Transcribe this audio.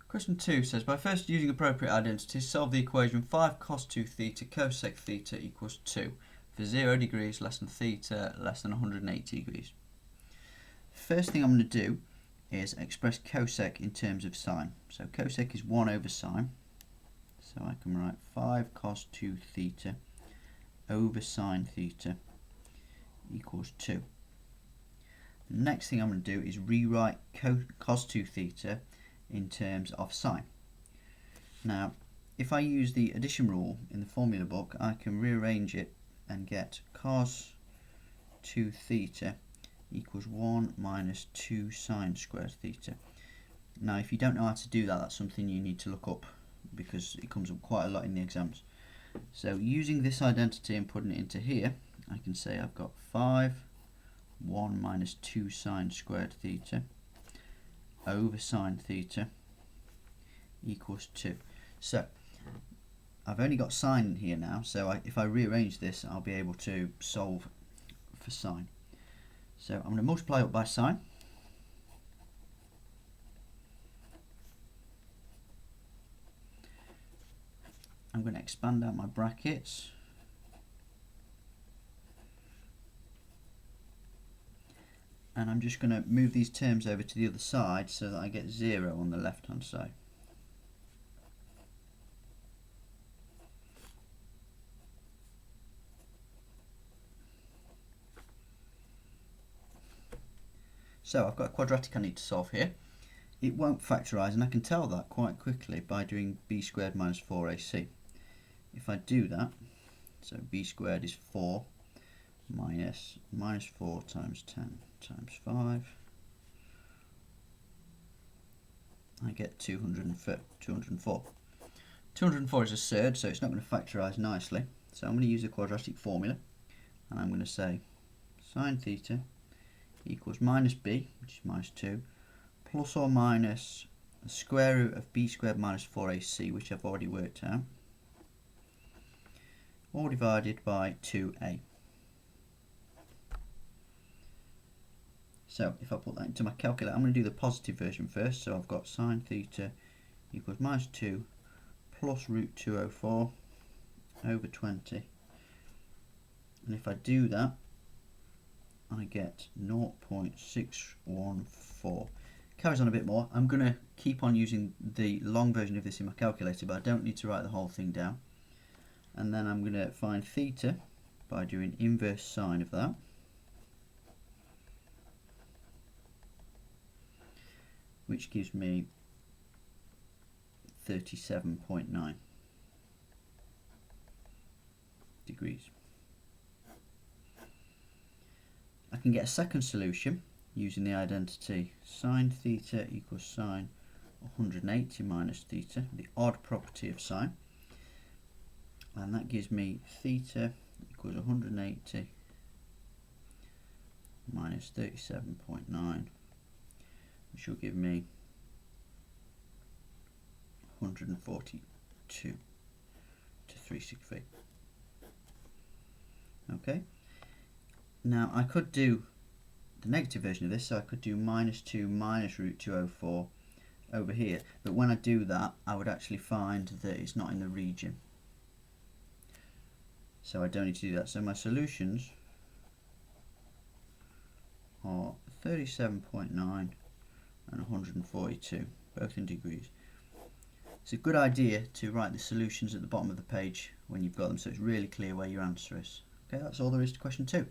Question 2 says, by first using appropriate identities, solve the equation 5 cos 2 theta cosec theta equals 2 for 0 degrees less than theta less than 180 degrees. First thing I'm going to do is express cosec in terms of sine. So cosec is 1 over sine. So I can write 5 cos 2 theta over sine theta equals 2. The next thing I'm going to do is rewrite cos 2 theta in terms of sine. Now, if I use the addition rule in the formula book, I can rearrange it and get cos 2 theta equals 1 minus 2 sine squared theta. Now, if you don't know how to do that, that's something you need to look up because it comes up quite a lot in the exams. So using this identity and putting it into here, I can say I've got 1 minus 2 sine squared theta over sine theta equals 2. So I've only got sine in here now, so if I rearrange this, I'll be able to solve for sine. So I'm going to multiply up by sine. I'm going to expand out my brackets. And I'm just going to move these terms over to the other side so that I get 0 on the left hand side. So I've got a quadratic I need to solve here. It won't factorise, and I can tell that quite quickly by doing b squared minus 4ac. If I do that, so b squared is 4 minus 4 times 10 times 5, I get 204. 204 is a surd, so it's not going to factorise nicely. So I'm going to use the quadratic formula, and I'm going to say sine theta equals minus b, which is minus 2, plus or minus the square root of b squared minus 4ac, which I've already worked out, all divided by 2a. So if I put that into my calculator, I'm going to do the positive version first. So I've got sine theta equals minus 2 plus root 204 over 20. And if I do that, I get 0.614. Carries on a bit more. I'm going to keep on using the long version of this in my calculator, but I don't need to write the whole thing down. And then I'm going to find theta by doing inverse sine of that. Which gives me 37.9 degrees. I can get a second solution using the identity sine theta equals sine 180 minus theta, the odd property of sine. And that gives me theta equals 180 minus 37.9. Which will give me 142 to 363. Okay. Now I could do the negative version of this, so I could do minus 2 minus root 204 over here. But when I do that, I would actually find that it's not in the region. So I don't need to do that. So my solutions are 37.9 and 142, both in degrees. It's a good idea to write the solutions at the bottom of the page when you've got them, so it's really clear where your answer is. Okay, that's all there is to question 2.